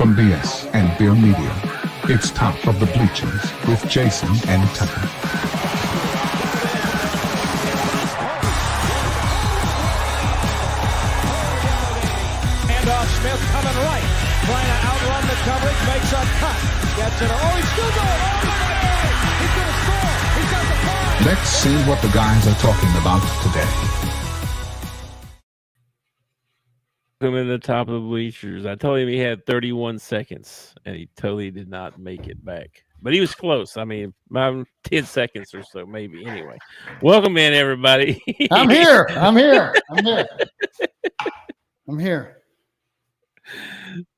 from BS and Beer Media. It's Top of the Bleachers with Jason and Tucker. Handoff, Smith coming right, trying to outrun the coverage, makes a cut, gets it. Oh, he's still going. Oh, he's going to score. He's got the ball. Let's see what the guys are talking about today. Welcome to the Top of the Bleachers. I told him he had 31 seconds, and he totally did not make it back. But he was close. I mean, about 10 seconds or so, maybe. Anyway, welcome in, everybody. I'm here.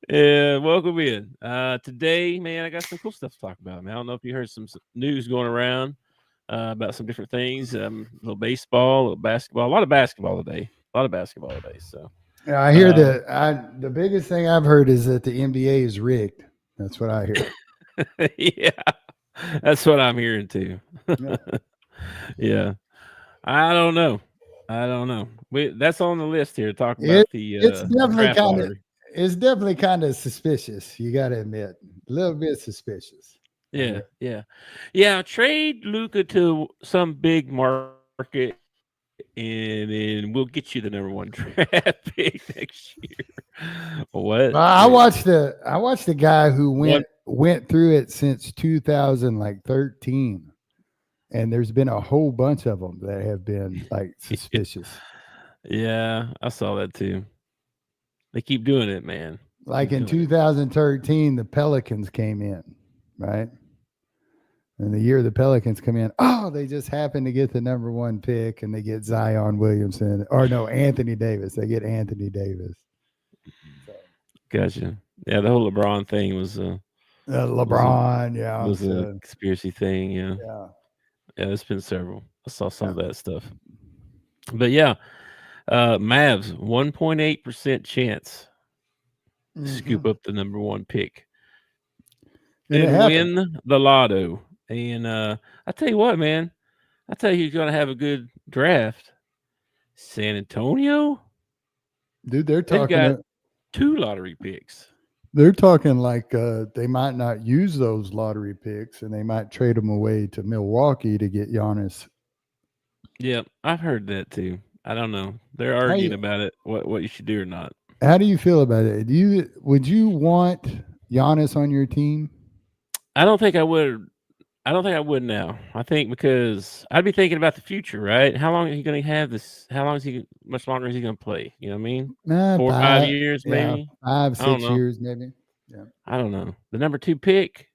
Yeah, welcome in. Today, man, I got some cool stuff to talk about. Man, I don't know if you heard some news going around about some different things. A little baseball, a little basketball, a lot of basketball today. So. Yeah, I hear that. The biggest thing I've heard is that the NBA is rigged. That's what I hear. Yeah, that's what I'm hearing too. Yeah. Yeah, I don't know. That's on the list here. Talk about it's definitely draft lottery. It's definitely kind of suspicious. You got to admit, a little bit suspicious. Yeah. Trade Luka to some big market, and then we'll get you the number one draft pick next year. What? I watched the guy who went through it since 2013, and there's been a whole bunch of them that have been like suspicious. Yeah, I saw that too. They keep doing it, man. Like in 2013, the Pelicans came in, right? And the year the Pelicans come in, they just happen to get the number one pick, and they get Zion Williamson, or no, Anthony Davis. They get Anthony Davis. So. Gotcha. Yeah, the whole LeBron thing was LeBron. Was a conspiracy thing. Yeah. It's been several. I saw some of that stuff. But yeah, Mavs 1.8% chance to scoop up the number one pick and win the lotto. And I tell you what, man, who's going to have a good draft. San Antonio, dude. They've got 2 lottery picks. They're talking like they might not use those lottery picks, and they might trade them away to Milwaukee to get Giannis. Yeah, I've heard that too. I don't know. They're arguing about it, what you should do or not. How do you feel about it? Would you want Giannis on your team? I don't think I would. I don't think I would now. I think because I'd be thinking about the future, right? How long is he going to have this? Much longer is he going to play? You know what I mean? 4 or 5 years, maybe. 5, 6 years, maybe. Yeah. I don't know. The number 2 pick,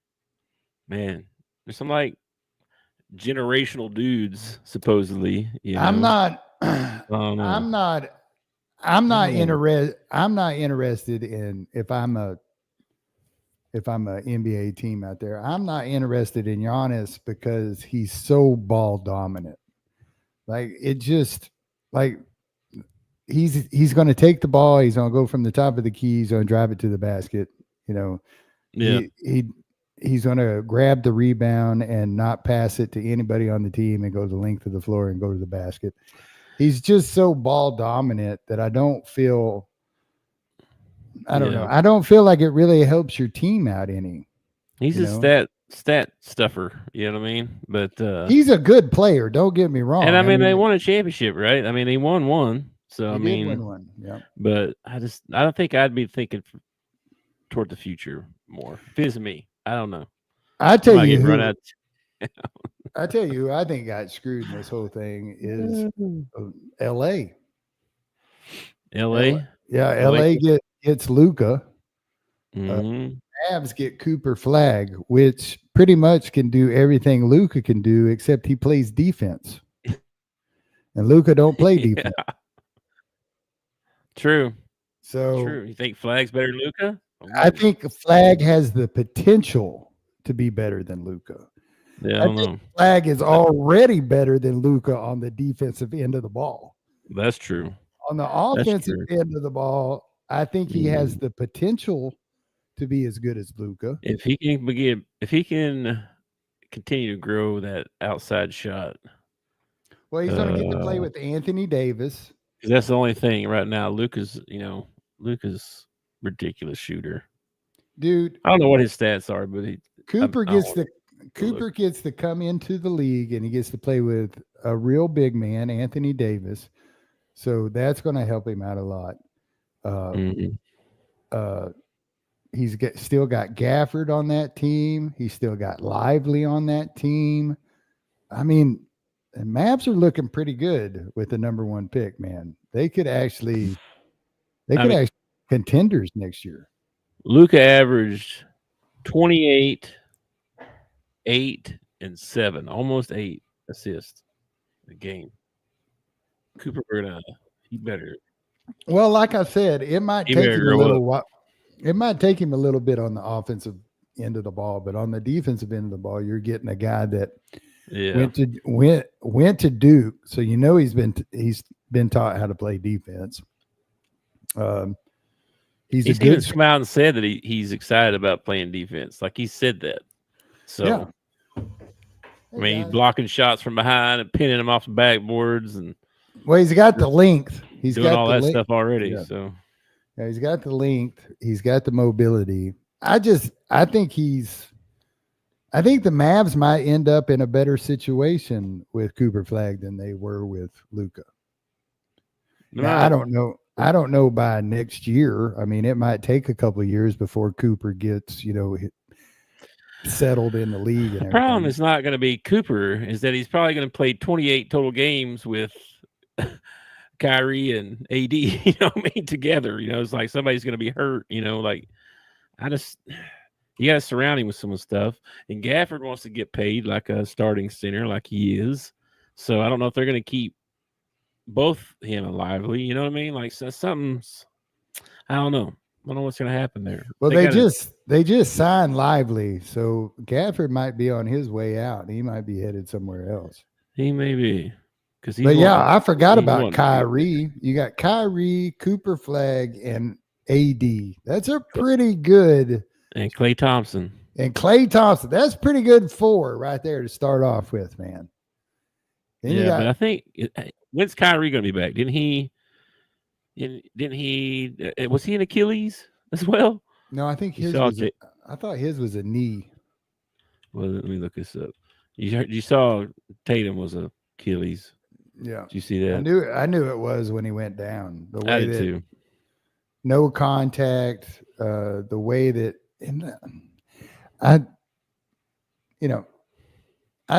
man, there's some like generational dudes, supposedly. You know? I'm not interested in if I'm an NBA team out there. I'm not interested in Giannis because he's so ball dominant. Like it just like he's going to take the ball. He's going to go from the top of the key. He's going to drive it to the basket. You know, he's going to grab the rebound and not pass it to anybody on the team and go the length of the floor and go to the basket. He's just so ball dominant that I don't feel. I don't know. I don't feel like it really helps your team out any. He's a stat stuffer, you know what I mean? But he's a good player, don't get me wrong. And I mean they won a championship, right? I mean, they won one. So I mean win one. Yeah. But I don't think I'd be thinking toward the future more. If it's me, I don't know. I tell you who I think got screwed in this whole thing is LA. LA? Yeah, LA gets Luka. Mm-hmm. Mavs get Cooper Flag, which pretty much can do everything Luka can do, except he plays defense. And Luka don't play defense. True. So true. You think Flag's better than Luka? I think Flag has the potential to be better than Luka. Yeah, I don't know. Flag is already better than Luka on the defensive end of the ball. That's true. On the offensive end of the ball, I think he has the potential to be as good as Luka. If he can continue to grow that outside shot. Well, he's going to get to play with Anthony Davis. That's the only thing right now. Luka's ridiculous shooter. dude. I don't know what his stats are, but Cooper gets to come into the league and he gets to play with a real big man, Anthony Davis. So that's going to help him out a lot. He's still got Gafford on that team. He's still got Lively on that team. I mean, the Mavs are looking pretty good with the number 1 pick, man. They could actually contenders next year. Luka averaged 28, 8, and 7, almost 8 assists a game. Cooper, he better. Well, like I said, it might take him a little while. It might take him a little bit on the offensive end of the ball, but on the defensive end of the ball, you're getting a guy that went to Duke, so he's been taught how to play defense. He's even come out and said that he's excited about playing defense. Like he said that. So, yeah. I mean, he's blocking shots from behind and pinning them off the backboards, and he's got the length. He's doing got all that stuff already. Yeah. So, yeah, he's got the length. He's got the mobility. I think the Mavs might end up in a better situation with Cooper Flagg than they were with Luka. Now, I don't know. I don't know by next year. I mean, it might take a couple of years before Cooper gets, settled in the league. And the problem is not going to be Cooper, is that he's probably going to play 28 total games with Kyrie and AD, together. It's like somebody's going to be hurt, you got to surround him with some stuff. And Gafford wants to get paid like a starting center, like he is. So I don't know if they're going to keep both him and Lively, you know what I mean? Like something's, I don't know. I don't know what's going to happen there. Well, they just signed Lively, so Gafford might be on his way out. He might be headed somewhere else. He may be. I forgot about Kyrie. You got Kyrie, Cooper Flagg, and AD. That's a pretty good. And Klay Thompson. That's pretty good 4 right there to start off with, man. Then but I think when's Kyrie going to be back? Didn't he? Was he an Achilles as well? No, I think I thought his was a knee. Well, let me look this up. You saw Tatum was a Achilles. Yeah. Did you see that? I knew it was when he went down. The way I did too. No contact. The way that I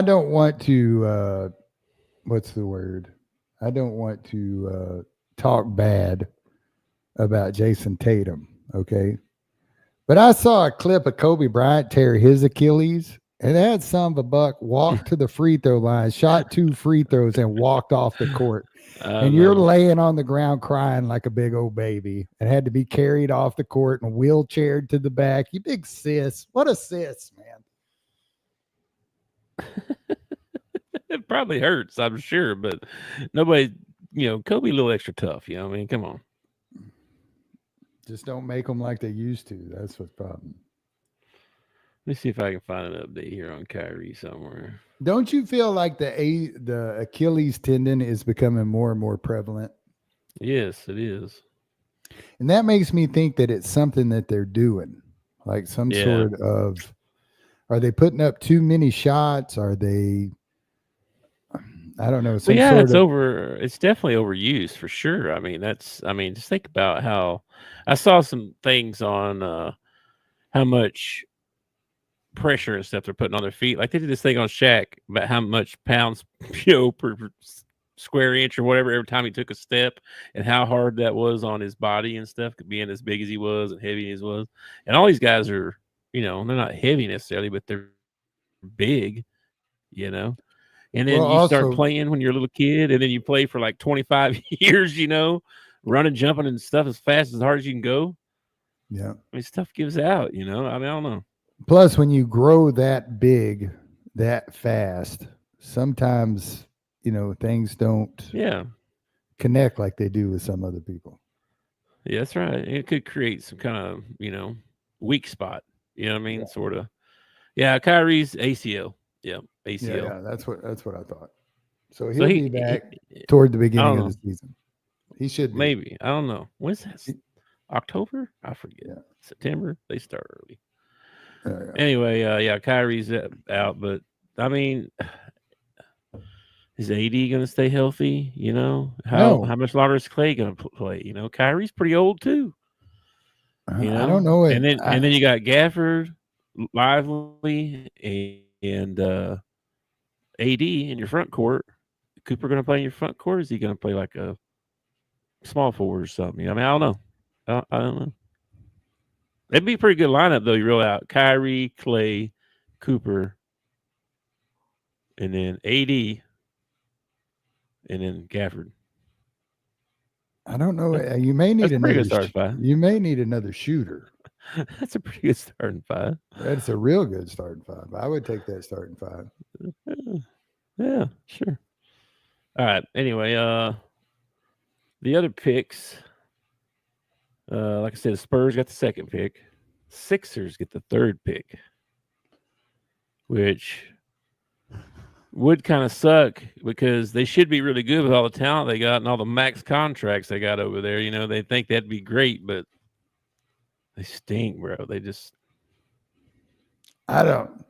don't want to. What's the word? I don't want to talk bad about Jason Tatum, okay? But I saw a clip of Kobe Bryant tear his Achilles, and that son of a buck walked to the free throw line, shot 2 free throws, and walked off the court. And you're laying on the ground crying like a big old baby and had to be carried off the court and wheelchaired to the back. You big sis. What a sis, man. It probably hurts, I'm sure, but nobody, Kobe a little extra tough, I mean, come on. Just don't make them like they used to. That's what's the problem. Let me see if I can find an update here on Kyrie somewhere. Don't you feel like the Achilles tendon is becoming more and more prevalent? Yes, it is. And that makes me think that it's something that they're doing, like some sort of, are they putting up too many shots? Are they, I don't know. It's definitely overused for sure. I mean, just think about how I saw some things on how much pressure and stuff they're putting on their feet. Like they did this thing on Shaq about how much pounds, per square inch or whatever every time he took a step, and how hard that was on his body and stuff, being as big as he was and heavy as he was. And all these guys are, they're not heavy necessarily, but they're big, And then you start playing when you're a little kid, and then you play for like 25 years, running, jumping, and stuff as fast, as hard as you can go. Yeah. I mean, stuff gives out, I mean, I don't know. Plus, when you grow that big, that fast, sometimes, things don't connect like they do with some other people. Yeah, that's right. It could create some kind of, weak spot. You know what I mean? Yeah. Sort of. Yeah, Kyrie's ACL. Yeah, ACL. Yeah, that's what I thought. So he'll be back toward the beginning of the season. He should be. Maybe. I don't know. When's that? October? I forget. Yeah. September. They start early. Yeah. Anyway, Kyrie's out, but I mean, is AD going to stay healthy? You know, how much longer is Clay going to play? You know, Kyrie's pretty old too. You know, I don't know it. And then you got Gafford, Lively, and AD in your front court. Cooper going to play in your front court? Or is he going to play like a small forward or something? I mean, I don't know. I don't know. It'd be a pretty good lineup though. You roll out Kyrie, Clay, Cooper, and then AD, and then Gafford. I don't know. You may need another starting five. You may need another shooter. That's a pretty good starting five. That's a real good starting five. I would take that starting five. Yeah, sure. All right. Anyway, the other picks, like I said, the Spurs got the second pick. Sixers get the third pick, which would kind of suck because they should be really good with all the talent they got and all the max contracts they got over there. You know, they think that'd be great, but they stink, bro. They just. I don't.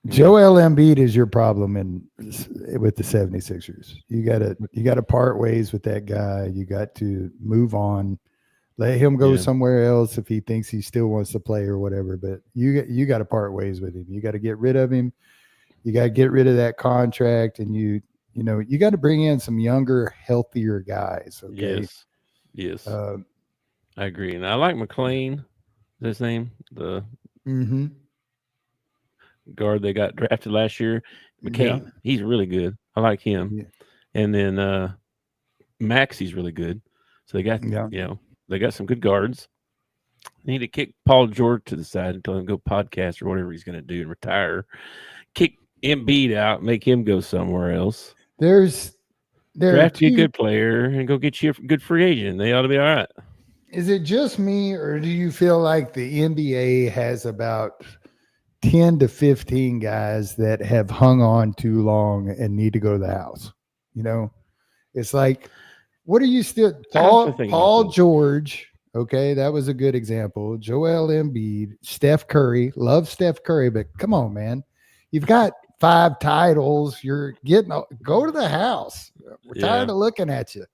Joel Embiid is your problem with the 76ers. You gotta part ways with that guy. You got to move on. Let him go somewhere else if he thinks he still wants to play or whatever. But you got to part ways with him. You got to get rid of him. You got to get rid of that contract, and you got to bring in some younger, healthier guys. Okay. Yes. I agree, and I like McLean. Is his name the guard they got drafted last year? McCain. Yeah. He's really good. I like him. Yeah. And then Maxi's really good. So they got they got some good guards. They need to kick Paul George to the side and tell him to go podcast or whatever he's going to do and retire. Kick Embiid out, make him go somewhere else. Draft you a good player and go get you a good free agent. They ought to be all right. Is it just me, or do you feel like the NBA has about 10 to 15 guys that have hung on too long and need to go to the house? You know, it's like, what are you still? Paul George, okay, that was a good example. Joel Embiid, Steph Curry, love Steph Curry, but come on, man, you've got 5 titles. You're go to the house. We're tired of looking at you.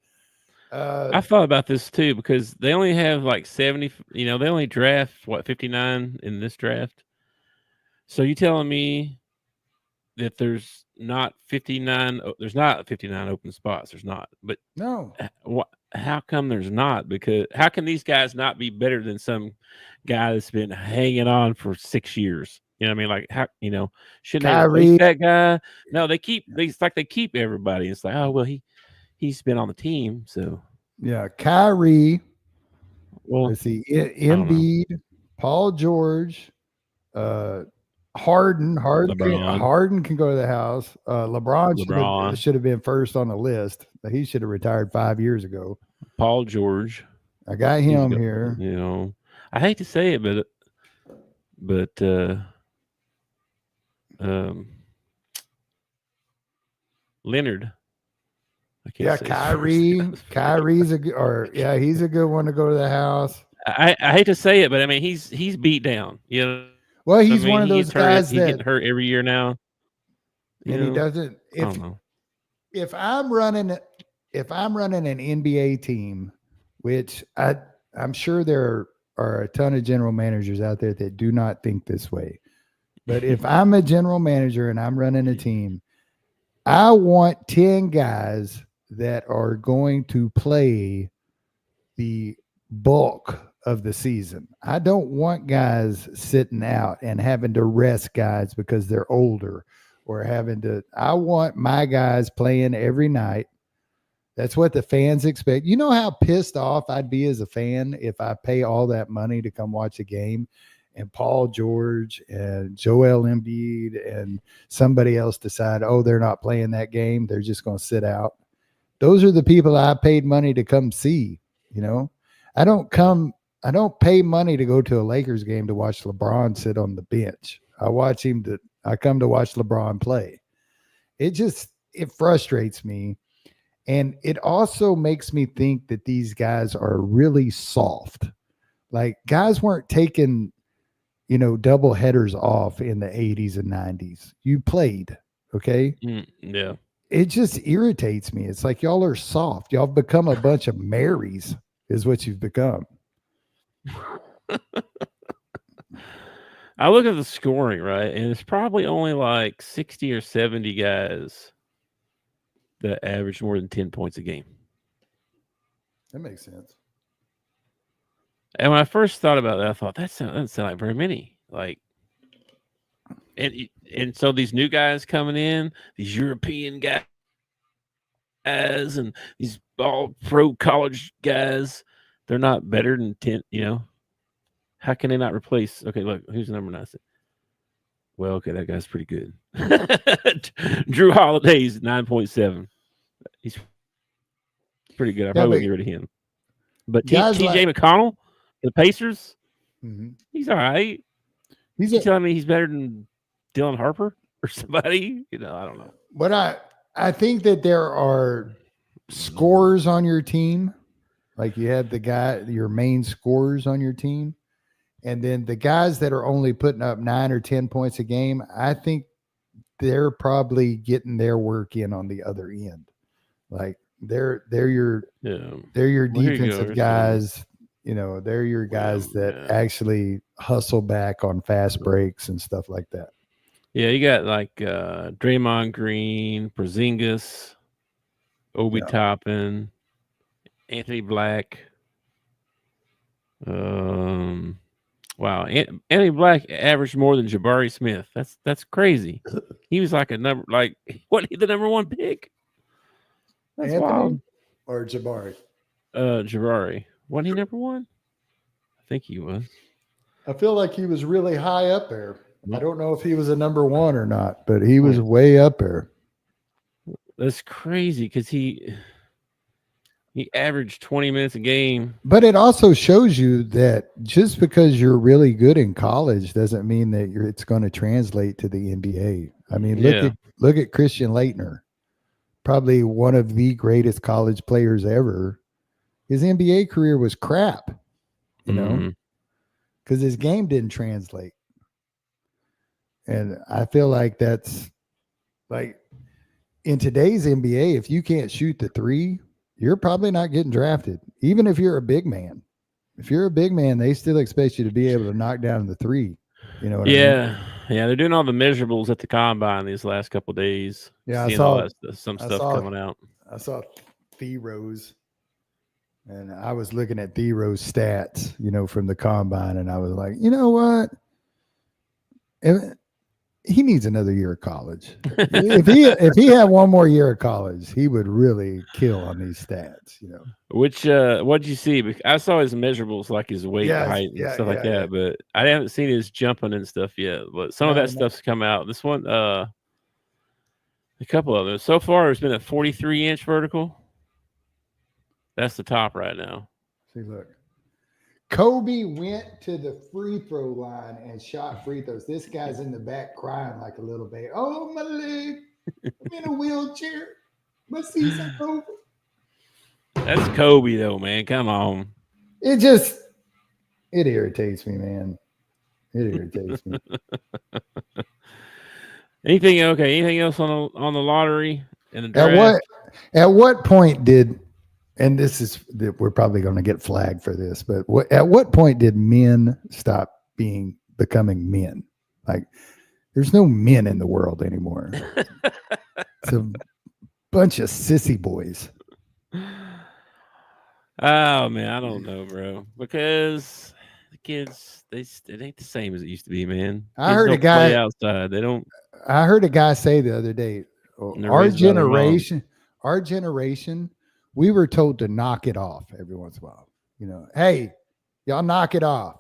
I thought about this too because they only have like 70. You know, they only draft 59 in this draft. So you telling me that there's not 59? There's not 59 open spots. There's not. But no. How come there's not? Because how can these guys not be better than some guy that's been hanging on for 6 years? You know what I mean? Like, how, shouldn't they replace that guy? No, it's like they keep everybody. It's like, oh, well, he's been on the team. So, yeah, Kyrie. Well, let's see, Embiid, Paul George, Harden can go to the house. LeBron should have been first on the list. He should have retired 5 years ago. Paul George. I got him here. You know, I hate to say it, but Leonard. Kyrie's he's a good one to go to the house. I hate to say it, but I mean he's beat down. You know. Well, he's one of those guys that getting hurt every year now. And he doesn't. If I'm running an NBA team, which I'm sure there are a ton of general managers out there that do not think this way. But if I'm a general manager and I'm running a team, I want 10 guys that are going to play the bulk of the season. I don't want guys sitting out and having to rest guys because they're older or I want my guys playing every night. That's what the fans expect. You know how pissed off I'd be as a fan if I pay all that money to come watch a game and Paul George and Joel Embiid and somebody else decide, they're not playing that game. They're just going to sit out. Those are the people I paid money to come see. I don't pay money to go to a Lakers game to watch LeBron sit on the bench. I come to watch LeBron play. It frustrates me. And it also makes me think that these guys are really soft. Like guys weren't taking, double headers off in the 80s and 90s. You played, okay? Yeah. It just irritates me. It's like y'all are soft. Y'all have become a bunch of Marys is what you've become. I look at the scoring, right? And it's probably only like 60 or 70 guys that average more than 10 points a game. That makes sense. And when I first thought about that, I thought that doesn't sound like very many. Like, and so these new guys coming in, these European guys, and these all pro college guys, they're not better than 10. How can they not replace? Okay, look, who's the number 9? Well, okay, that guy's pretty good. Drew Holiday's 9.7. He's pretty good. I probably wouldn't get rid of him. But TJ McConnell, the Pacers, he's all right. You telling me he's better than Dylan Harper or somebody? I don't know. But I think that there are scorers on your team. Like you have your main scorers on your team. And then the guys that are only putting up 9 or 10 points a game, I think they're probably getting their work in on the other end. Like they're your defensive guys. They're your guys that actually hustle back on fast breaks and stuff like that. Yeah, you got like Draymond Green, Porzingis, Obi Toppin, Anthony Black. Wow, Anthony Black averaged more than Jabari Smith. That's crazy. He was like wasn't he the number 1 pick? That's Anthony wild. Or Jabari? Jabari. Wasn't he number 1? I think he was. I feel like he was really high up there. I don't know if he was a number 1 or not, but he was way up there. That's crazy because he averaged 20 minutes a game. But it also shows you that just because you're really good in college doesn't mean that it's going to translate to the NBA. I mean, look at Christian Laettner, probably one of the greatest college players ever. His NBA career was crap, because his game didn't translate. And I feel like that's like in today's NBA, if you can't shoot the 3, you're probably not getting drafted, even if you're a big man. If you're a big man, they still expect you to be able to knock down the 3. You know what I mean? Yeah, they're doing all the measurables at the combine these last couple of days. Yeah, I saw some stuff coming out. I saw Thero's, and I was looking at Thero's stats, from the combine, and I was like, you know what? He needs another year of college. if he had one more year of college, he would really kill on these stats. Which what did you see? I saw his measurables, like his weight, height, and stuff like that. But I haven't seen his jumping and stuff yet. But some of that stuff's come out. This one, a couple of them so far. It's been a 43-inch vertical. That's the top right now. See, look. Kobe went to the free throw line and shot free throws. This guy's in the back crying like a little baby. Oh, my leg. I'm in a wheelchair. My season over. That's Kobe, though, man. Come on. It irritates me, man. It irritates me. Anything else on the lottery and the draft? At what point did, and we're probably going to get flagged for this, but at what point did men stop becoming men? Like, there's no men in the world anymore. It's a bunch of sissy boys. Oh man, I don't know, bro. Because the kids, it ain't the same as it used to be, man. I heard a guy play outside. They don't. I heard a guy say the other day, our generation, we were told to knock it off every once in a while. Hey, y'all knock it off.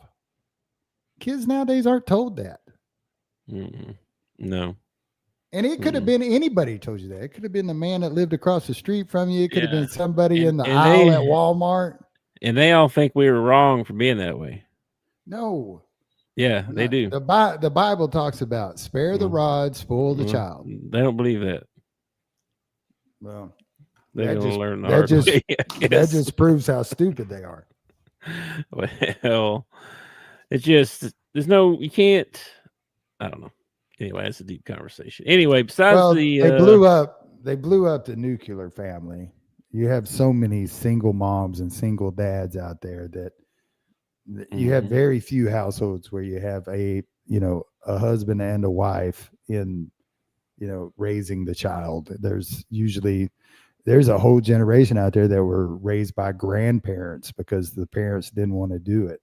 Kids nowadays aren't told that. Mm-hmm. No. And it could have been anybody told you that. It could have been the man that lived across the street from you. It could have been somebody in the aisle at Walmart. And they all think we were wrong for being that way. No. Yeah, they do. The Bible talks about spare the rod, spoil the child. They don't believe that. Well, They're going to learn the that hard just way, I that guess. just proves how stupid they are. Well, it's just there's no you can't. I don't know. Anyway, it's a deep conversation. Anyway, besides the they blew up the nuclear family. You have so many single moms and single dads out there that you have very few households where you have a husband and a wife in raising the child. There's a whole generation out there that were raised by grandparents because the parents didn't want to do it,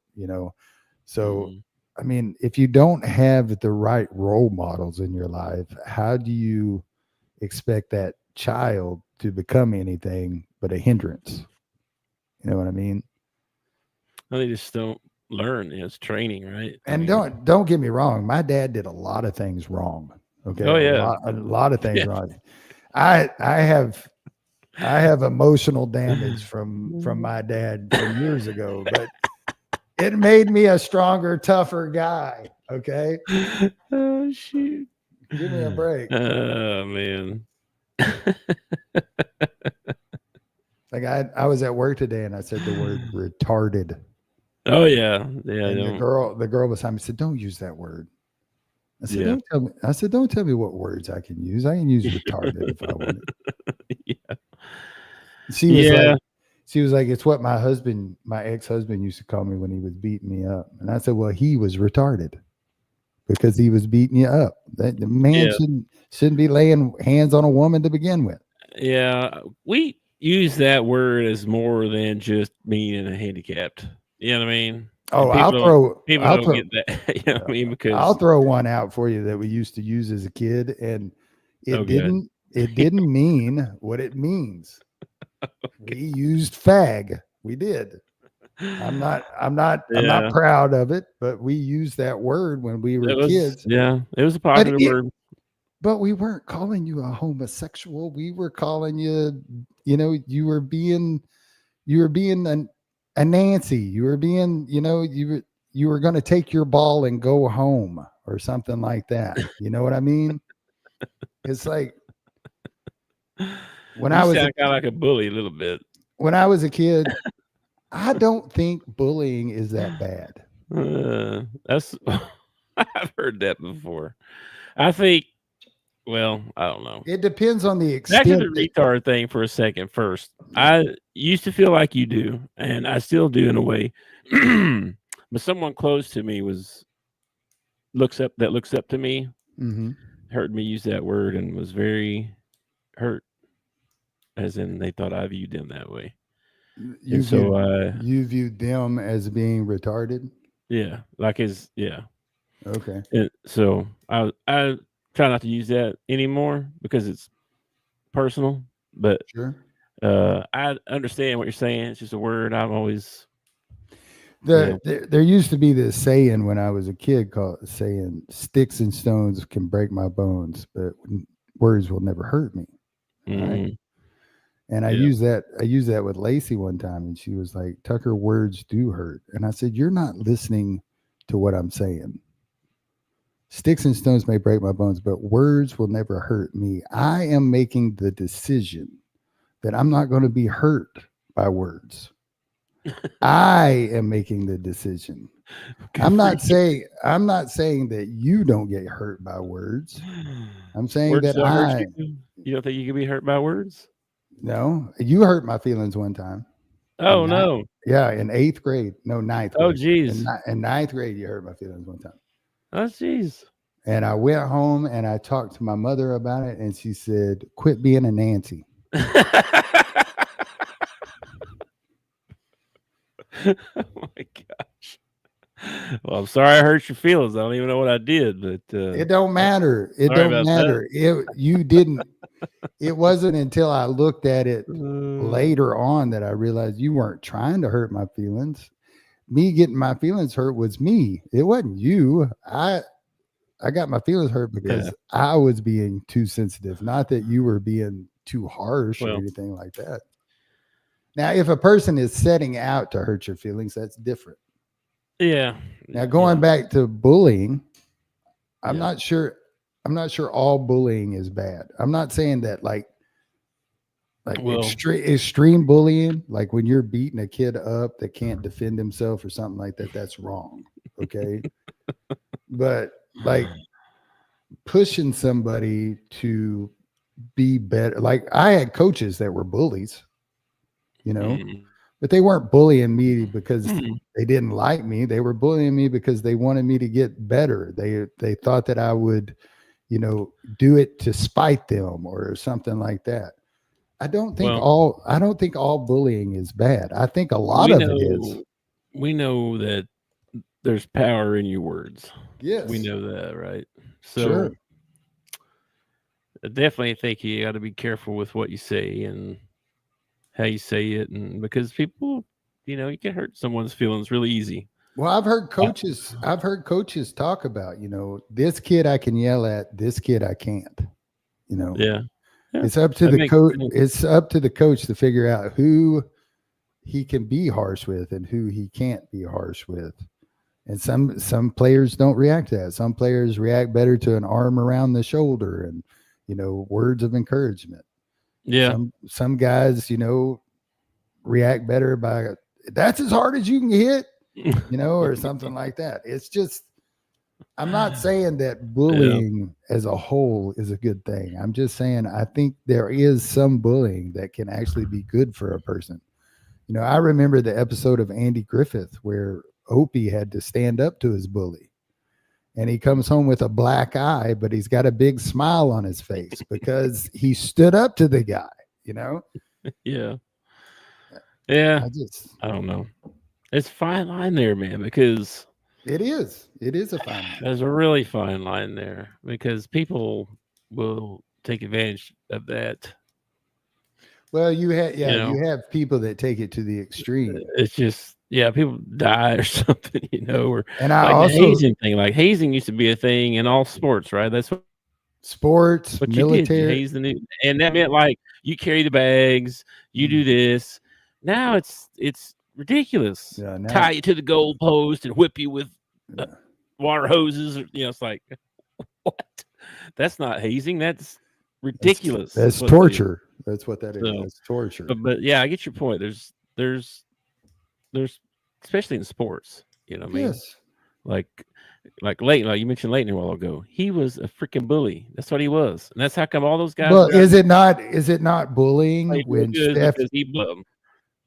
So, I mean, if you don't have the right role models in your life, how do you expect that child to become anything but a hindrance? You know what I mean? Well, they just don't learn. It's training, right? And don't get me wrong. My dad did a lot of things wrong. Okay. Oh, yeah. A lot of things wrong. I have emotional damage from my dad from years ago, but it made me a stronger, tougher guy. Okay. Oh, shoot. Give me a break. Oh, man. Like I was at work today and I said the word retarded. Oh, yeah. Yeah. And the girl beside me said, "Don't use that word." I said, Yeah. "Don't tell me what words I can use. I can use retarded if I want it." Yeah. She was like, "It's what my ex-husband used to call me when he was beating me up." And I said, "Well, he was retarded because he was beating you up. The man shouldn't be laying hands on a woman to begin with." Yeah. We use that word as more than just meaning a handicapped. You know what I mean? Oh, people don't get that. You know what I mean? Because I'll throw one out for you that we used to use as a kid, and it didn't mean what it means. We used fag. We did. I'm not proud of it, but we used that word when we were kids. Yeah, it was a popular word. But we weren't calling you a homosexual. We were calling you, you were being a Nancy. You were being, you were going to take your ball and go home or something like that. You know what I mean? It's like when I was kind of like a bully a little bit. When I was a kid, I don't think bullying is that bad. That's I've heard that before. I think. Well, I don't know. It depends on the extent. Back to the retard thing for a second first. I used to feel like you do, and I still do in a way. But someone close to me looks up to me, heard me use that word, and was very hurt, as in they thought I viewed them that way. You viewed them as being retarded? Yeah, okay. And so I try not to use that anymore because it's personal, but sure. I understand what you're saying. It's just a word I've always. There used to be this saying when I was a kid saying "sticks and stones can break my bones, but words will never hurt me." Right? And I used that with Lacey one time, and she was like, "Tucker, words do hurt." And I said, "You're not listening to what I'm saying. Sticks and stones may break my bones, but words will never hurt me. I am making the decision that I'm not going to be hurt by words. I am making the decision. I'm not saying that you don't get hurt by words. I'm saying words that you don't think you can be hurt by words? No, you hurt my feelings one time. Oh, no. Yeah, in 8th grade. No, 9th grade. Oh, geez. In 9th grade, you hurt my feelings one time. Oh, jeez. And I went home and I talked to my mother about it, and she said, "Quit being a Nancy." Oh my gosh. Well, I'm sorry I hurt your feelings. I don't even know what I did, but it don't matter. It don't matter. You didn't. It wasn't until I looked at it later on that I realized you weren't trying to hurt my feelings. Me getting my feelings hurt was me. It wasn't you. I got my feelings hurt because I was being too sensitive, not that you were being too harsh or anything like that. Now, if a person is setting out to hurt your feelings, that's different. Yeah. Now, going back to bullying, I'm not sure all bullying is bad. I'm not saying that, like, Like extreme bullying, like when you're beating a kid up that can't defend himself or something like that, that's wrong. Okay. But like pushing somebody to be better, like I had coaches that were bullies, but they weren't bullying me because they didn't like me. They were bullying me because they wanted me to get better. They thought that I would, do it to spite them or something like that. I don't think all bullying is bad. I think a lot of it is. We know that there's power in your words. Yes. We know that, right? So sure. I definitely think you got to be careful with what you say and how you say it, and because people, you can hurt someone's feelings really easy. Well, I've heard coaches talk about, this kid I can yell at, this kid I can't. Yeah. It's up to the coach. It's up to the coach to figure out who he can be harsh with and who he can't be harsh with. And some players don't react to that. Some players react better to an arm around the shoulder and, words of encouragement. Yeah. Some guys, react better by that's as hard as you can hit, or something like that. It's just, I'm not saying that bullying as a whole is a good thing. I'm just saying I think there is some bullying that can actually be good for a person. I remember the episode of Andy Griffith where Opie had to stand up to his bully. And he comes home with a black eye, but he's got a big smile on his face because he stood up to the guy, Yeah. Yeah. I don't know. It's a fine line there, man, because it is a fine line. There's a really fine line there because people will take advantage of that. Well, you have people that take it to the extreme. It's just, people die or something, or and I like also the hazing thing. Like hazing used to be a thing in all sports, right? That's what sports, military, you did, and that meant like you carry the bags, you do this. Now it's ridiculous. Yeah, tie you to the goal post and whip you with water hoses. It's like, what? That's not hazing. That's ridiculous. That's torture. That's what that is. That's torture. But yeah, I get your point. There's especially in sports, what I mean? Yes. Like Leighton, like you mentioned Leighton a while ago. He was a freaking bully. That's what he was. And that's how come all those guys. Well, is it not bullying when Steph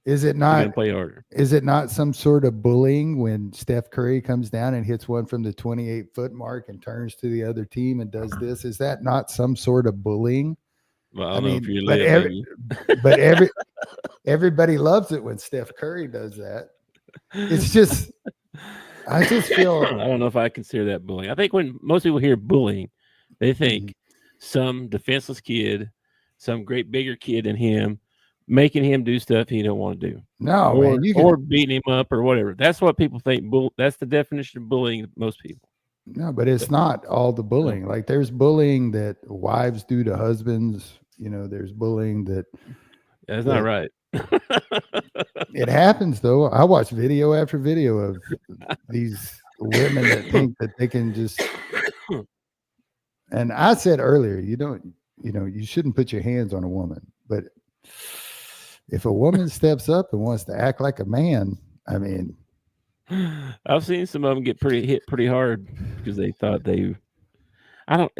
is it not play harder? Is it not some sort of bullying when Steph Curry comes down and hits one from the 28-foot mark and turns to the other team and does this? Is that not some sort of bullying? Well, I don't know if you're but everybody loves it when Steph Curry does that. It's just, I just feel. I don't know if I consider that bullying. I think when most people hear bullying, they think some defenseless kid, some great bigger kid than him, making him do stuff he don't want to do. No, or beating him up or whatever. That's what people think. That's the definition of bullying to most people. No, but it's not all the bullying. Like there's bullying that wives do to husbands. There's bullying that. That's not right. It happens though. I watch video after video of these women that think that they can just. And I said earlier, you shouldn't put your hands on a woman, but if a woman steps up and wants to act like a man, I mean, I've seen some of them get hit pretty hard because they thought I don't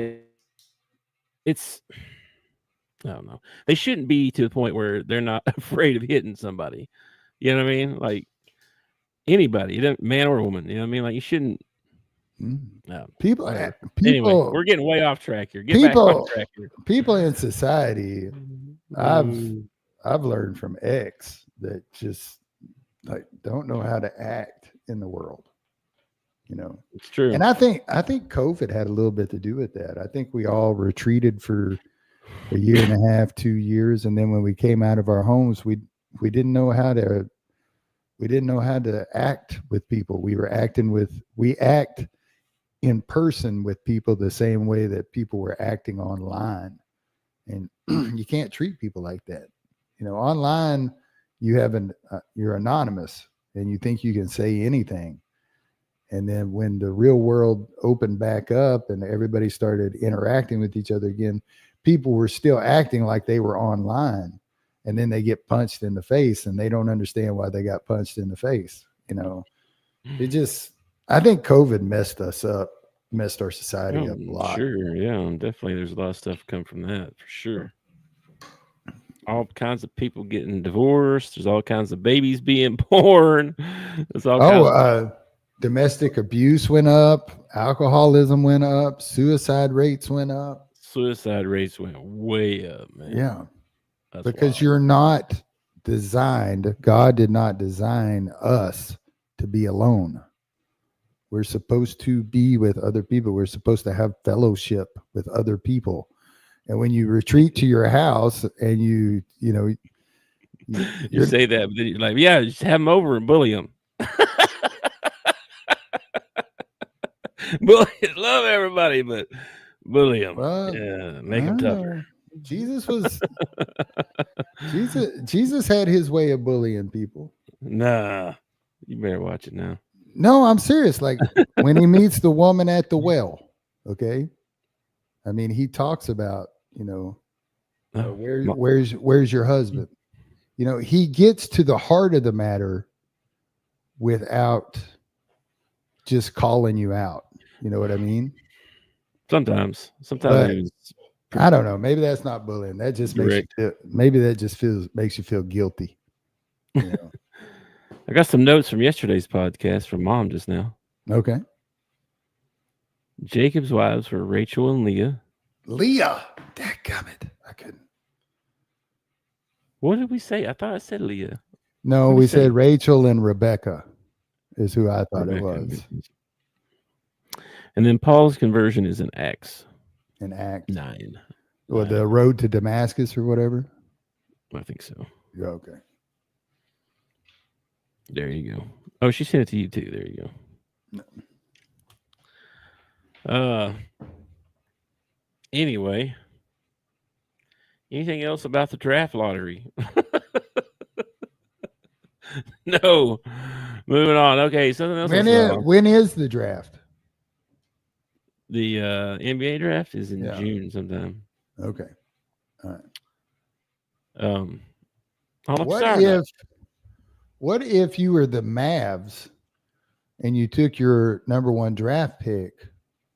know. They shouldn't be to the point where they're not afraid of hitting somebody. You know what I mean? Like anybody, man or woman. You know what I mean? Like you shouldn't. No. People. Anyway, we're getting way off track here. Back on track here. People in society, I've learned from ex that just like don't know how to act in the world. It's true. And I think COVID had a little bit to do with that. I think we all retreated for a year and a half, 2 years, and then when we came out of our homes, we didn't know how to act with people. We act in person with people the same way that people were acting online, and you can't treat people like that. Online you have you're anonymous and you think you can say anything. And then when the real world opened back up and everybody started interacting with each other again, people were still acting like they were online, and then they get punched in the face and they don't understand why they got punched in the face. I think COVID messed our society up a lot. Sure, yeah, definitely. There's a lot of stuff come from that for sure. All kinds of people getting divorced. There's all kinds of babies being born. There's all domestic abuse went up, alcoholism went up, suicide rates went up. Suicide rates went way up, man. Yeah. That's because wild. you're not designed, God did not design us to be alone. We're supposed to be with other people. We're supposed to have fellowship with other people. And when you retreat to your house and you say that, but then you're like, yeah, just have them over and bully them. Love everybody, but bully them. Yeah, make them tougher. Jesus had his way of bullying people. Nah, you better watch it now. No, I'm serious. Like when he meets the woman at the well, okay? I mean, he talks about, where's your husband? He gets to the heart of the matter without just calling you out. You know what I mean? Sometimes I don't know. Maybe that's not bullying. That just makes you feel guilty. I got some notes from yesterday's podcast from Mom just now. Okay. Jacob's wives were Rachel and Leah. Dadgummit. I couldn't. What did we say? I thought I said Leah. No, we said Rachel and Rebecca is who I thought it was. And then Paul's conversion is in Acts. In Acts 9. Or the road to Damascus or whatever? I think so. Yeah, okay. There you go. Oh, she sent it to you too. There you go. Anyway, anything else about the draft lottery? No. Moving on. Okay, something else. When is the draft? The NBA draft is in June sometime. Okay. All right. What if you were the Mavs and you took your number 1 draft pick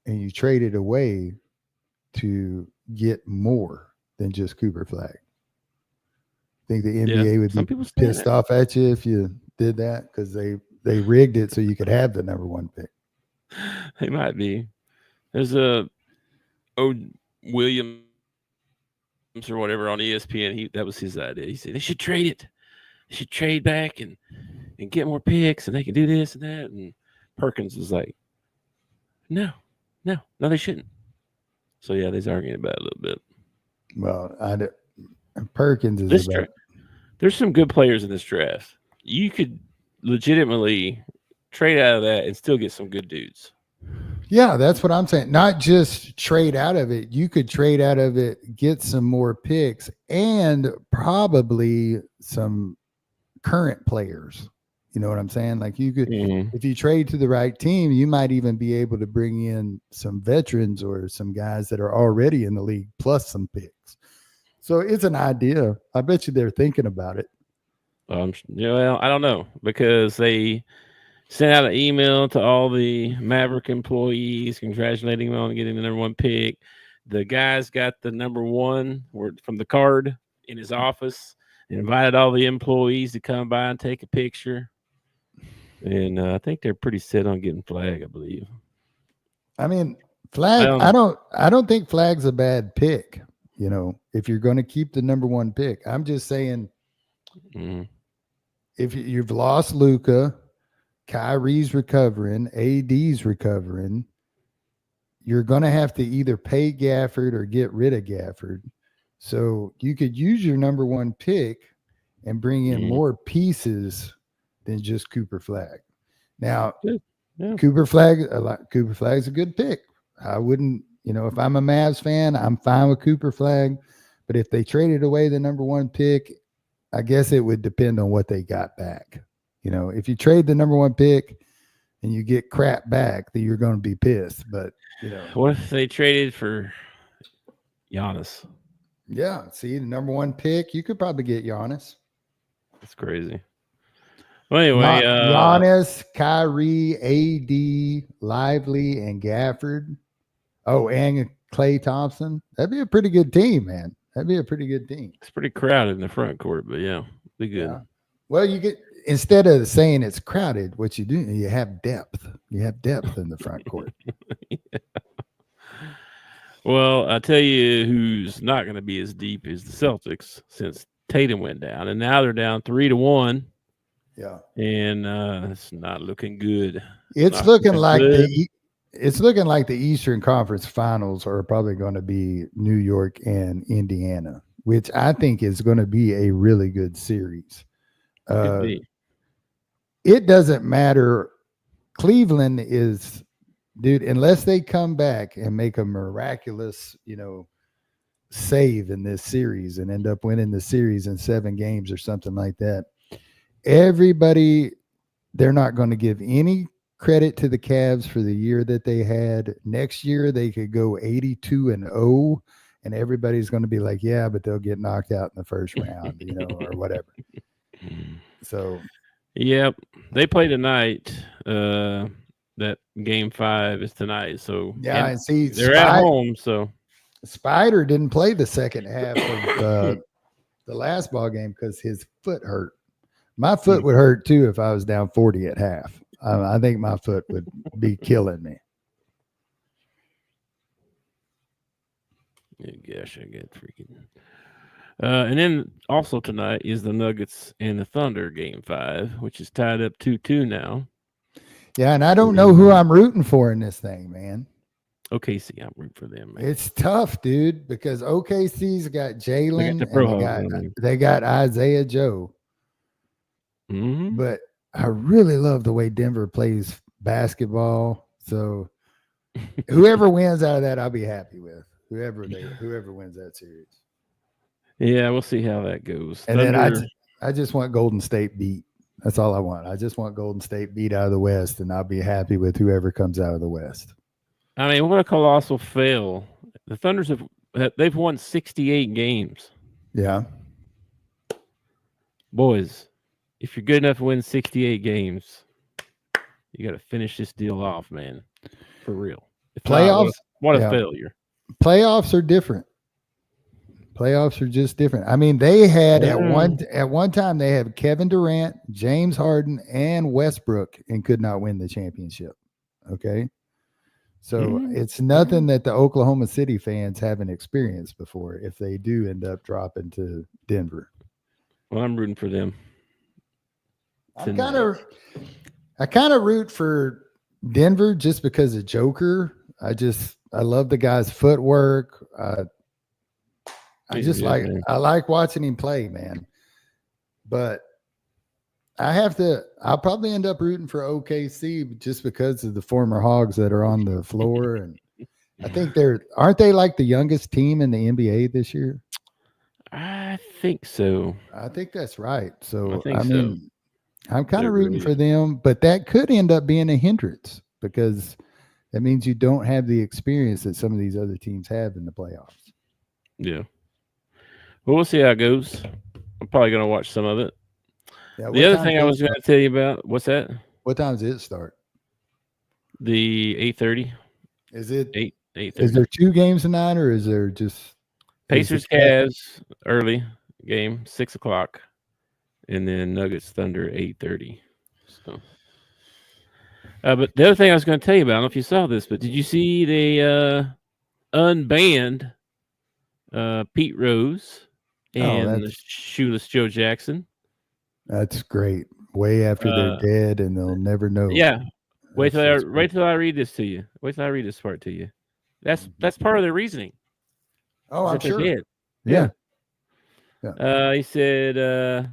and you traded away to get more than just Cooper Flag? Think the NBA would be pissed off at you if you did that because they rigged it so you could have the number 1 pick? They might be. There's Williams or whatever on ESPN. That was his idea. He said they should trade it. They should trade back and get more picks, and they can do this and that. And Perkins was like, no, they shouldn't. So yeah, they're arguing about it a little bit. Well, Perkins is there's some good players in this draft. You could legitimately trade out of that and still get some good dudes. Yeah, that's what I'm saying. Not just trade out of it. You could trade out of it, get some more picks, and probably some current players. You know what I'm saying? Like you could, if you trade to the right team, you might even be able to bring in some veterans or some guys that are already in the league plus some picks. So it's an idea. I bet you they're thinking about it. Well, I don't know because they sent out an email to all the Maverick employees congratulating them on getting the number 1 pick. The guys got the number 1 from the card in his office and invited all the employees to come by and take a picture. And I think they're pretty set on getting Flag, I believe. I mean, Flag, I don't think Flag's a bad pick. If you're going to keep the number 1 pick, I'm just saying if you've lost Luka, Kyrie's recovering, AD's recovering, you're going to have to either pay Gafford or get rid of Gafford. So you could use your number 1 pick and bring in more pieces than just Cooper Flag. Now, Cooper Flag's a good pick. I wouldn't, if I'm a Mavs fan, I'm fine with Cooper Flag. But if they traded away the number 1 pick, I guess it would depend on what they got back. If you trade the number 1 pick and you get crap back, then you're going to be pissed. But, what if they traded for Giannis? Yeah. See, the number 1 pick, you could probably get Giannis. That's crazy. Well, anyway, Giannis, Kyrie, AD, Lively, and Gafford. Oh, and Klay Thompson. That'd be a pretty good team, man. That'd be a pretty good team. It's pretty crowded in the front court, but yeah, be good. Yeah. Well, you get, instead of saying it's crowded, what you do, you have depth. You have depth in the front court. Yeah. Well, I tell you who's not going to be as deep as the Celtics since Tatum went down, and now they're down 3-1. Yeah, and it's not looking good. It's looking like the Eastern Conference Finals are probably going to be New York and Indiana, which I think is going to be a really good series. It doesn't matter. Cleveland is, dude, unless they come back and make a miraculous, save in this series and end up winning the series in 7 games or something like that. Everybody, they're not going to give any credit to the Cavs for the year that they had. Next year, they could go 82-0, and everybody's going to be like, yeah, but they'll get knocked out in the first round, or whatever. So, yep, they play tonight. That game 5 is tonight. So yeah, and see, they're at home. So Spider didn't play the second half of the last ball game because his foot hurt. My foot would hurt too if I was down 40 at half. I think my foot would be killing me. Yeah, gosh, I get freaking. And then also tonight is the Nuggets and the Thunder game 5, which is tied up 2-2 now. Yeah, and I don't know who I'm rooting for in this thing, man. OKC, I'm rooting for them, man. It's tough, dude, because OKC's got Jalen and they got Isaiah Joe. Mm-hmm. But I really love the way Denver plays basketball. So whoever wins out of that, I'll be happy with. Whoever wins that series. Yeah, we'll see how that goes. And then I just want Golden State beat. That's all I want. I just want Golden State beat out of the West, and I'll be happy with whoever comes out of the West. I mean, what a colossal fail. The Thunders they've won 68 games. Yeah. Boys, if you're good enough to win 68 games, you got to finish this deal off, man. For real. Playoffs? What a failure. Playoffs are different. Playoffs are just different. I mean, they had at one time they had Kevin Durant, James Harden, and Westbrook and could not win the championship. Okay. So it's nothing that the Oklahoma City fans haven't experienced before if they do end up dropping to Denver. Well, I'm rooting for them. I kind of root for Denver just because of Joker. I love the guy's footwork. I like watching him play, man. But I'll probably end up rooting for OKC just because of the former Hogs that are on the floor. And I think aren't they like the youngest team in the NBA this year? I think so. I think that's right. So, so. I'm kind of rooting for them, but that could end up being a hindrance because that means you don't have the experience that some of these other teams have in the playoffs. Yeah. Well, we'll see how it goes. I'm probably going to watch some of it. Yeah, the other thing I was going to tell you about, what's that? What time does it start? The 8:30. Is it 8:30? Is there 2 games tonight, or is there just Pacers Cavs early game 6:00, and then Nuggets Thunder 8:30. So, but the other thing I was going to tell you about, I don't know if you saw this, but did you see they unbanned Pete Rose and Shoeless Joe Jackson? That's great. Way after they're dead and they'll never know. Yeah. Wait till I read this to you. Wait till I read this part to you. That's part of their reasoning. Oh, I'm sure. Dead. Yeah. He said,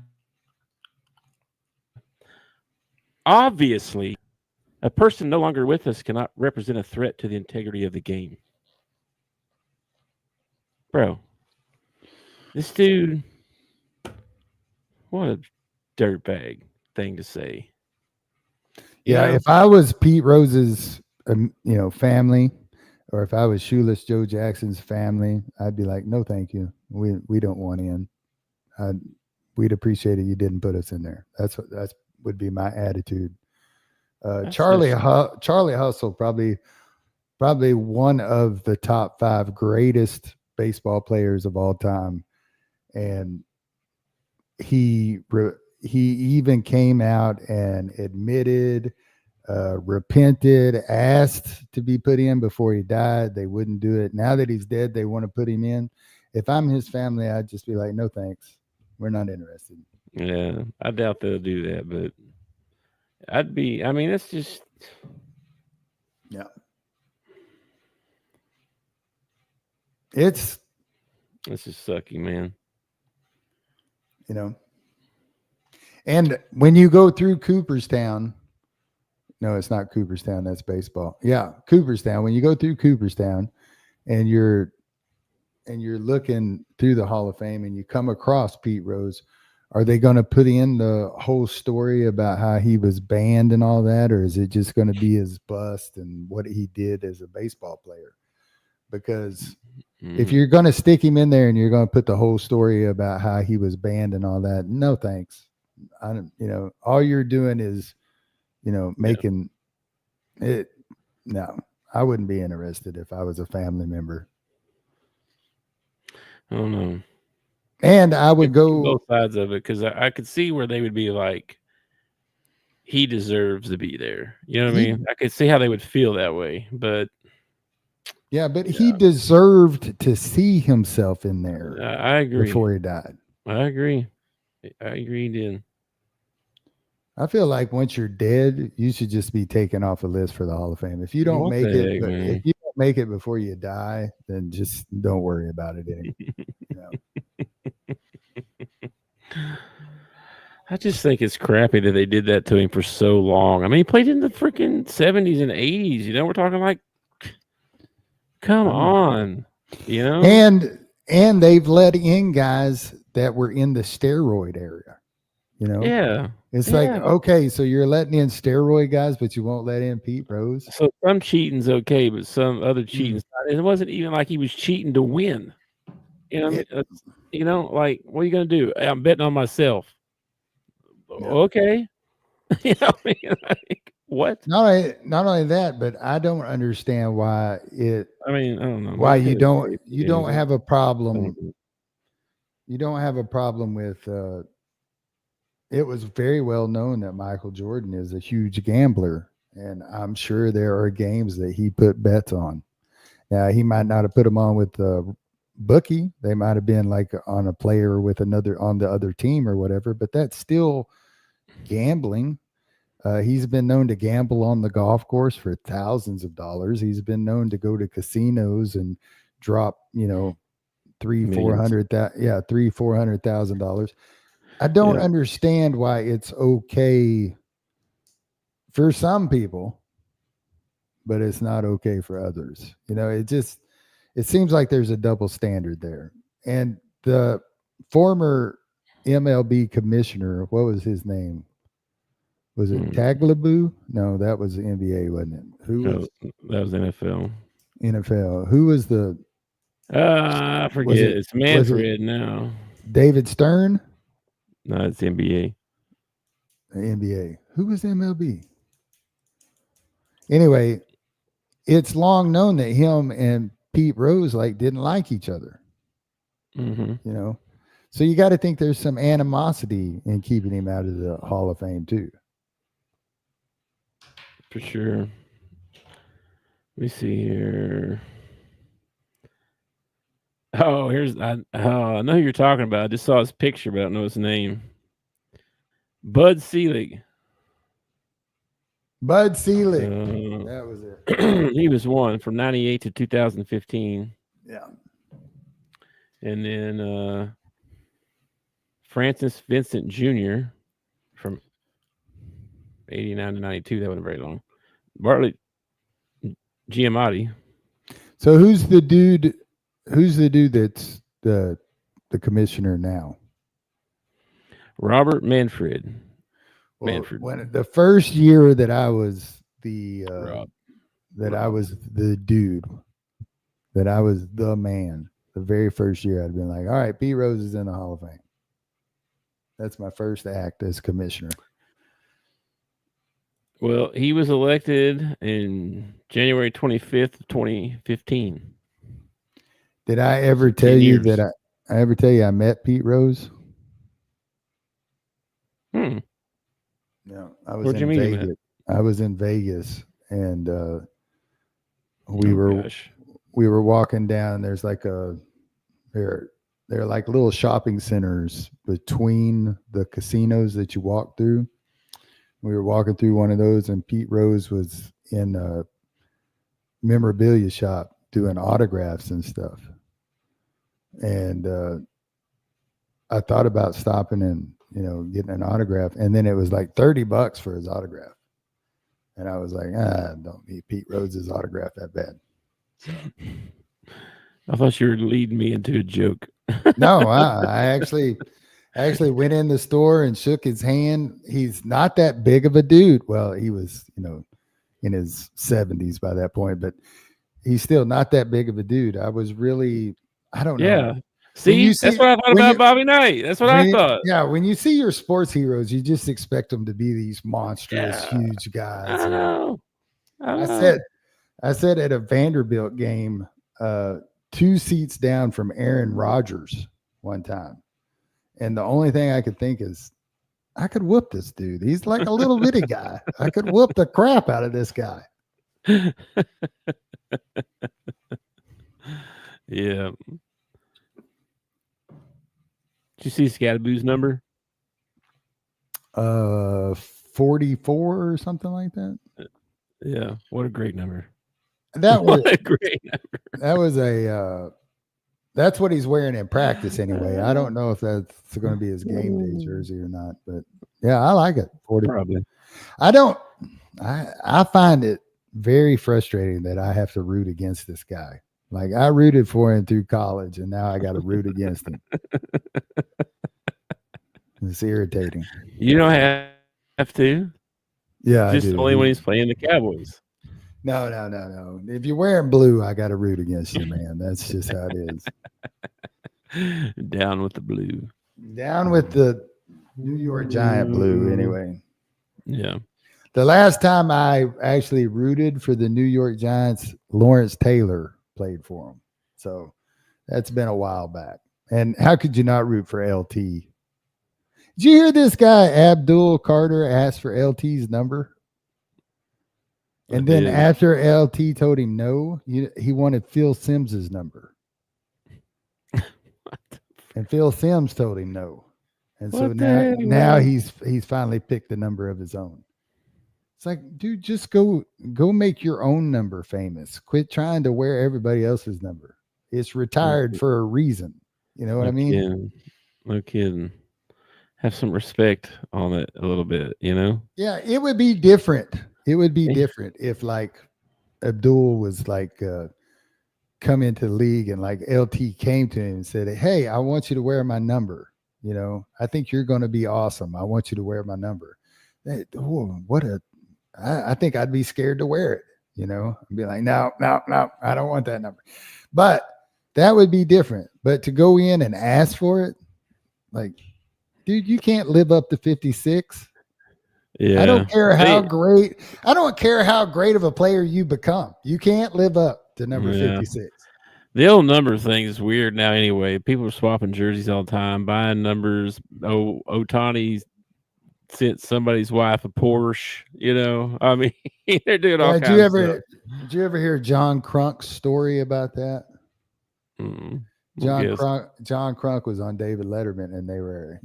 obviously, a person no longer with us cannot represent a threat to the integrity of the game. Bro, this dude, what a dirtbag thing to say. Yeah, if I was Pete Rose's, family, Or if I was Shoeless Joe Jackson's family, I'd be like, no, thank you. We don't want in. We'd appreciate it. You didn't put us in there. That's would be my attitude. Charlie Hustle, probably one of the top 5 greatest baseball players of all time, and he even came out and admitted, repented, asked to be put in before he died. They wouldn't do it. Now that he's dead, they want to put him in. If I'm his family, I'd just be like, no thanks, we're not interested. Yeah, I doubt they'll do that, but it's just, yeah, it's just sucky, man. And when you go through Cooperstown, no, it's not Cooperstown, that's baseball. Yeah, Cooperstown. When you go through Cooperstown and you're looking through the Hall of Fame and you come across Pete Rose, are they going to put in the whole story about how he was banned and all that, or is it just going to be his bust and what he did as a baseball player? Because if you're going to stick him in there and you're going to put the whole story about how he was banned and all that, no thanks. I don't, all you're doing is, making it. No, I wouldn't be interested if I was a family member. I don't know. And I would go both sides of it, because I could see where they would be like, he deserves to be there. You know what I mean? I could see how they would feel that way, but he deserved to see himself in there. I agree. Before he died. I agree. He did. I feel like once you're dead, you should just be taken off the list for the Hall of Fame. If you don't make it, if you don't make it before you die, then just don't worry about it anymore. I just think it's crappy that they did that to him for so long. I mean, he played in the freaking 70s and 80s. We're talking like, come on, And they've let in guys that were in the steroid area. Yeah. It's like, okay, so you're letting in steroid guys, but you won't let in Pete Rose. So some cheating's okay, but some other cheating's not. It wasn't even like he was cheating to win. Like, what are you going to do? I'm betting on myself. Yeah. Okay. What? Not only that, but I don't understand why it. I don't know why you don't have a problem. You don't have a problem with. It was very well known that Michael Jordan is a huge gambler, and I'm sure there are games that he put bets on. Now, he might not have put them on with the bookie. They might have been like on a player with another on the other team or whatever, but that's still gambling. He's been known to gamble on the golf course for thousands of dollars. He's been known to go to casinos and drop, $400,000. I don't understand why it's okay for some people, but it's not okay for others. It seems like there's a double standard there. And the former MLB commissioner, what was his name? Was it Taglaboo? No, that was the NBA, wasn't it? That was NFL. NFL. Who was the? I forget. It's Manfred now. David Stern? No, it's NBA. The NBA. Who was MLB? Anyway, it's long known that him and Pete Rose didn't like each other. Mm-hmm. So you got to think there's some animosity in keeping him out of the Hall of Fame too. For sure. Let me see here. Oh, I know who you're talking about. I just saw his picture, but I don't know his name. Bud Selig. Bud Selig. That was it. He was one from 98 to 2015. Yeah. And then Francis Vincent Jr. from 89 to 92. That wasn't very long. Bartlett Giamatti. So who's the dude that's the commissioner now? Robert Manfred. When the first year that I was the dude, that I was the man. The very first year, I'd been like, all right, Pete Rose is in the Hall of Fame. That's my first act as commissioner. Well, he was elected in January 25th, 2015. Did I ever tell you that I ever tell you I met Pete Rose? No, I was in Vegas. I was in Vegas, and we were walking down. There's like they're like little shopping centers between the casinos that you walk through. We were walking through one of those, and Pete Rose was in a memorabilia shop doing autographs and stuff. And I thought about stopping and, getting an autograph. And then it was like $30 for his autograph. And I was like, I don't need Pete Rose's autograph that bad. So. I thought you were leading me into a joke. No, I actually went in the store and shook his hand. He's not that big of a dude. Well, he was, in his 70s by that point, but he's still not that big of a dude. I was really, I don't know. Yeah. See, that's what I thought about Bobby Knight. That's what I thought. Yeah, when you see your sports heroes, you just expect them to be these monstrous, huge guys. I know. I said at a Vanderbilt game, 2 seats down from Aaron Rodgers one time. And the only thing I could think is, I could whoop this dude. He's like a little bitty guy. I could whoop the crap out of this guy. Yeah. Did you see Scadaboo's number? 44 or something like that. Yeah. What a great number. That was a great number. That was that's what he's wearing in practice anyway. I don't know if that's going to be his game day jersey or not, but yeah, I like it. 40. Probably. I find it very frustrating that I have to root against this guy. Like, I rooted for him through college, and now I got to root against him. It's irritating. You don't have to. Yeah, just only when he's playing the Cowboys. No. If you're wearing blue, I got to root against you, man. That's just how it is. Down with the blue. Down with the New York Giant blue, anyway. Yeah. The last time I actually rooted for the New York Giants, Lawrence Taylor played for them. So that's been a while back. And how could you not root for LT? Did you hear this guy, Abdul Carter, ask for LT's number? And then after LT told him no, he wanted Phil Sims's number. And Phil Sims told him no. And so now he's finally picked the number of his own. It's like, dude, just go make your own number famous. Quit trying to wear everybody else's number. It's retired for a reason. You know what I mean? No kidding. Have some respect on it a little bit, Yeah, it would be different. It would be different if, like, Abdul was like come into the league and like LT came to him and said, hey, I want you to wear my number. I think you're going to be awesome. I want you to wear my number. I think I'd be scared to wear it. I'd be like, no, I don't want that number. But that would be different. But to go in and ask for it, like, dude, you can't live up to 56. Yeah. I don't care how great of a player you become. You can't live up to number 56. The old number thing is weird now anyway. People are swapping jerseys all the time, buying numbers. Ohtani sent somebody's wife a Porsche, I mean, they're doing all kinds of stuff. Did you ever hear John Crunk's story about that? John Crunk was on David Letterman, and they were,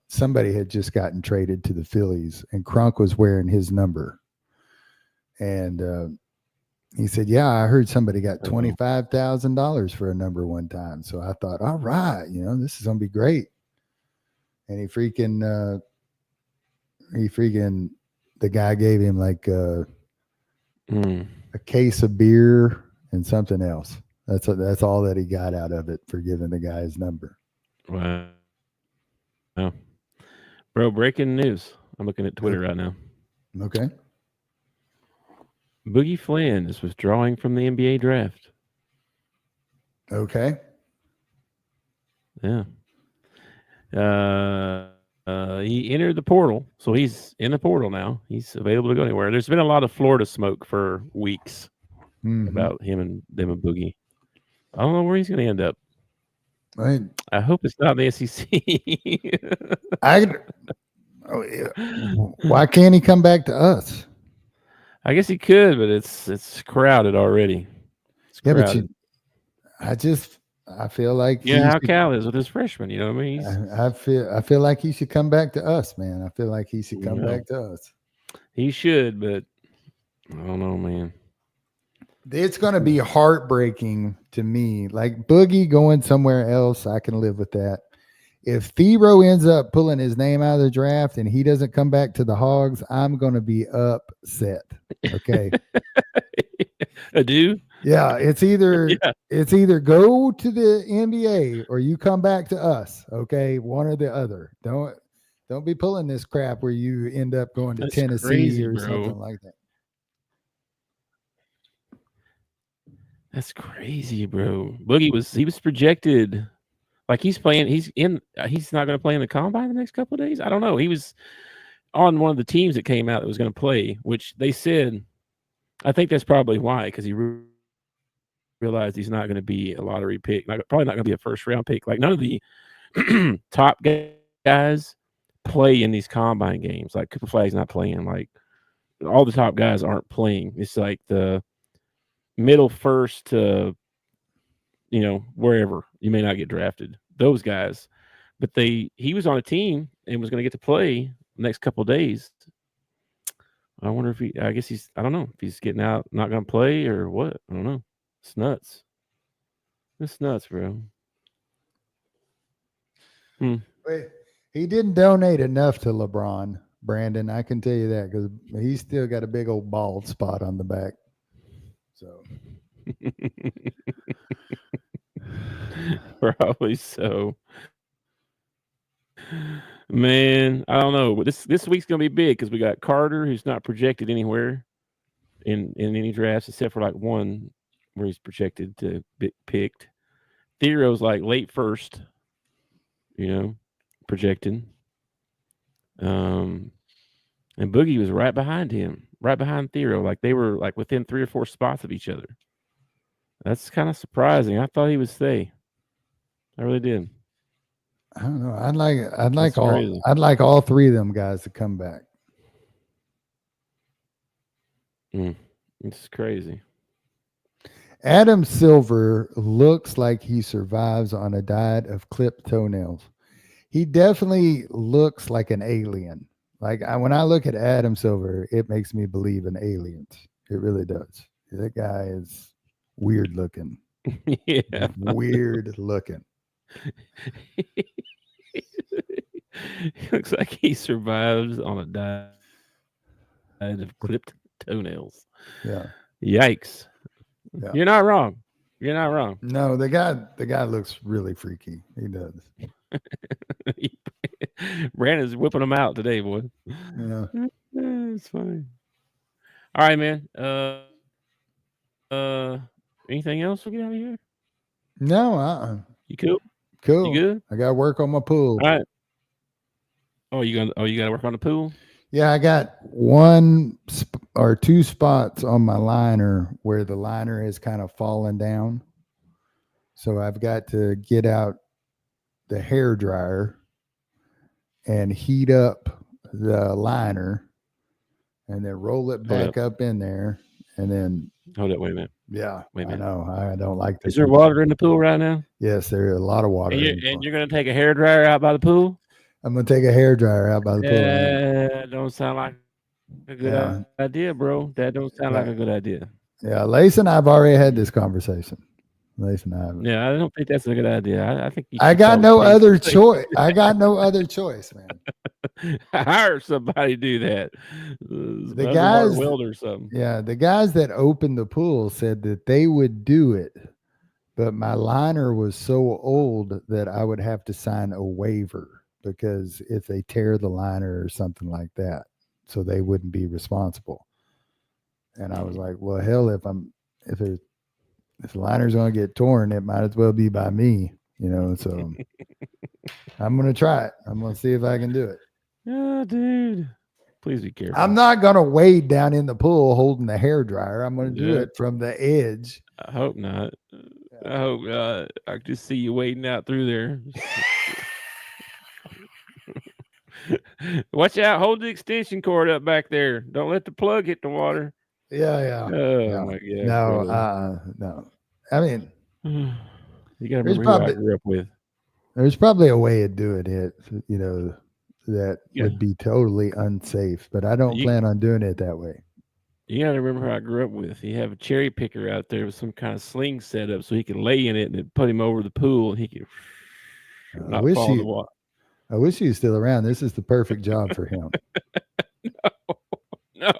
somebody had just gotten traded to the Phillies, and Crunk was wearing his number. And he said, yeah, I heard somebody got $25,000 for a number one time. So I thought, all right, this is going to be great. And the guy gave him like a case of beer and something else. That's all that he got out of it for giving the guy his number. Wow. Bro, breaking news. I'm looking at Twitter right now. Okay. Boogie Flynn is withdrawing from the NBA draft. Okay. Yeah. He entered the portal, so he's in the portal now. He's available to go anywhere. There's been a lot of Florida smoke for weeks about him and them and Boogie. I don't know where he's going to end up. I hope it's not the SEC. Why can't he come back to us? I guess he could, but it's crowded already. It's crowded. But I feel like how Cal is with his freshmen. You know what I mean? I feel like he should come back to us, man. I feel like he should come back to us. He should, but I don't know, man. It's going to be heartbreaking to me. Like Boogie going somewhere else, I can live with that. If Theo ends up pulling his name out of the draft and he doesn't come back to the Hogs, I'm going to be upset. Okay. Adieu? Yeah, it's either go to the NBA or you come back to us. Okay, one or the other. Don't be pulling this crap where you end up going to Tennessee or something like that. That's crazy, bro. Boogie was projected like he's not going to play in the combine the next couple of days. I don't know. He was on one of the teams that came out that was going to play, which they said. I think that's probably why, because he realized he's not going to be a lottery pick, probably not going to be a first round pick. Like none of the top guys play in these combine games. Like Cooper Flagg's not playing. Like all the top guys aren't playing. It's like the middle first to, wherever you may not get drafted, those guys. But he was on a team and was going to get to play the next couple of days. I wonder if I don't know if he's getting out, not going to play or what. I don't know. It's nuts. It's nuts, bro. Wait, he didn't donate enough to LeBron, Brandon. I can tell you that because he's still got a big old bald spot on the back. So probably so. Man, I don't know. This week's gonna be big because we got Carter, who's not projected anywhere in any drafts except for like one where he's projected to be picked. Theo's like late first, projected. And Boogie was right behind him, right behind Theo. Like they were like within 3 or 4 spots of each other. That's kind of surprising. I thought he would stay. I really did. I don't know. I'd like all 3 of them guys to come back. It's crazy. Adam Silver looks like he survives on a diet of clipped toenails. He definitely looks like an alien. Like when I look at Adam Silver, it makes me believe in aliens. It really does. That guy is weird looking. Yeah. Weird looking. He looks like he survives on a diet of clipped toenails. Yeah. Yikes. Yeah. You're not wrong. You're not wrong. No, the guy looks really freaky. He does. Brandon's whipping them out today, boy. Yeah. It's funny. All right, man. Anything else we get out of here? No, You cool? Cool. You good? I got to work on my pool. All right. You got to work on the pool? Yeah, I got 1 or 2 spots on my liner where the liner has kind of fallen down. So I've got to get out the hair dryer and heat up the liner and then roll it back up in there and then hold it. Wait a minute. Yeah, wait a minute. I know. I don't like this. Is there water in the pool right now? Yes, there is a lot of water. And you're going to take a hair dryer out by the pool? I'm going to take a hair dryer out by the pool. That don't sound like a good idea, bro. That don't sound like a good idea. Yeah, Lace and I've already had this conversation. Lace and I have. Yeah, I don't think that's a good idea. I think I got no other choice. I got no other choice, man. Hire somebody to do that. The guys, weld or something. Yeah, the guys that opened the pool said that they would do it, but my liner was so old that I would have to sign a waiver because if they tear the liner or something like that, so they wouldn't be responsible. And I was like, well, hell, if the liner's going to get torn, it might as well be by me, so I'm going to try it. I'm going to see if I can do it. Oh, dude. Please be careful. I'm not going to wade down in the pool holding the hair dryer. I'm going to do it from the edge. I hope not. I hope I can just see you wading out through there. Watch out. Hold the extension cord up back there. Don't let the plug hit the water. Yeah. Oh, my God. No. I mean, you got to remember who I grew up with. There's probably a way to do it, that would be totally unsafe, but I don't plan on doing it that way. You got to remember who I grew up with. You have a cherry picker out there with some kind of sling set up so he could lay in it and then put him over the pool and he could not fall in the water. I wish he was still around. This is the perfect job for him. No.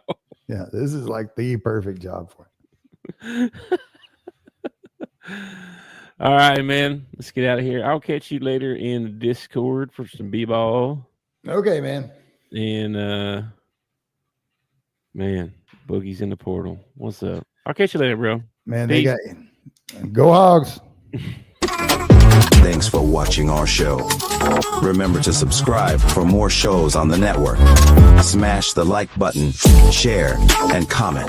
Yeah, this is like the perfect job for him. All right, man. Let's get out of here. I'll catch you later in the Discord for some b-ball. Okay, man. And man, Boogie's in the portal. What's up? I'll catch you later, bro. Man, Peace. They got you. Go Hogs. Thanks for watching our show. Remember to subscribe for more shows on the network. Smash the like button, share, and comment.